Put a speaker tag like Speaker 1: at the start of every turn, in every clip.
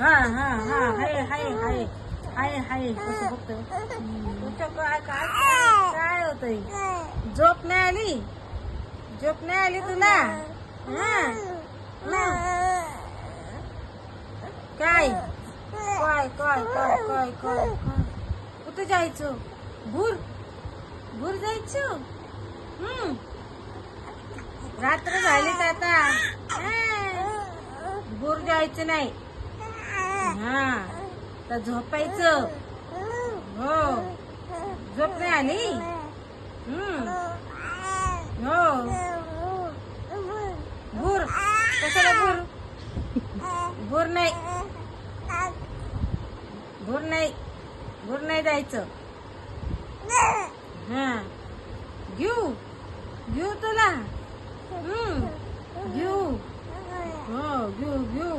Speaker 1: हा हा हा हाय हाय हाय हाय हाय कसं बघतोय तुमच्या काय काय काय होतंय झोप नाही आली झोप नाही आली तुला हा काय काय काय काय काय काय काय कुठं जायचं भूर भूर जायचं रात्र झालीच आता भूर जायचं नाही हा तर झोपायचं हो झोप नाही आली हो भूर कशाला भूर भूर नाही भूर नाही भूर नाही जायचं हा घेऊ घेऊ तुला घेऊ हो घेऊ घेऊ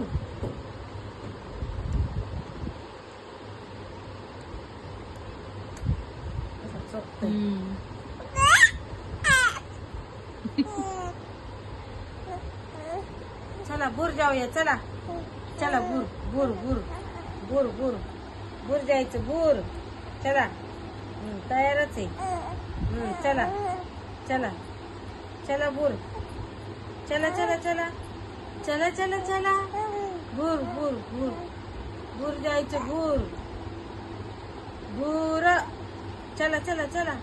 Speaker 1: चला भूर जाऊया चला चला भूर भूर भूर भूर भूर भूर जायचं भूर चला तयारच आहे चला चला चला भूर चला चला चला चला चला चला भूर भूर भूर भूर जायचं भूर भूर चला चला चला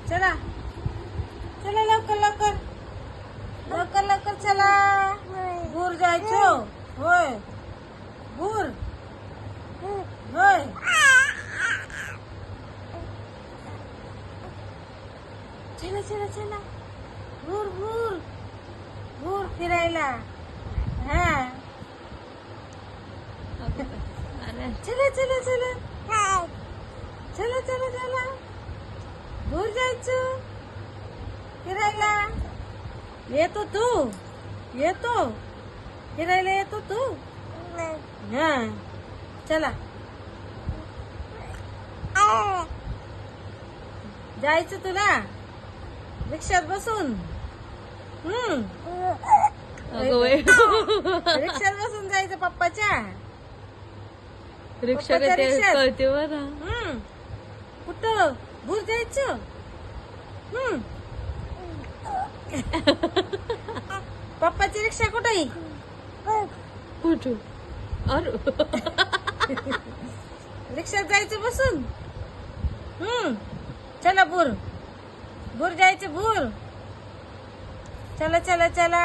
Speaker 1: चला चला लवकर लवकर लवकर लवकर चला भूर जायचं होय भूर होय चला चला चला भूर भूर भूर फिरायला हा चला चला चला चला चला चला भूर जायचं फिरायला येतो तू येतो फिरायला येतो तू हा चला जायचं तुला रिक्षात बसून रिक्षात बसून जायचं पप्पाच्या
Speaker 2: रिक्षा कळते बरं
Speaker 1: कुठं भूर जायचं पप्पाची रिक्षा कुठे
Speaker 2: कुठं अरे
Speaker 1: रिक्षात जायचं बसून चला भूर भूर जायचं भूर चला चला चला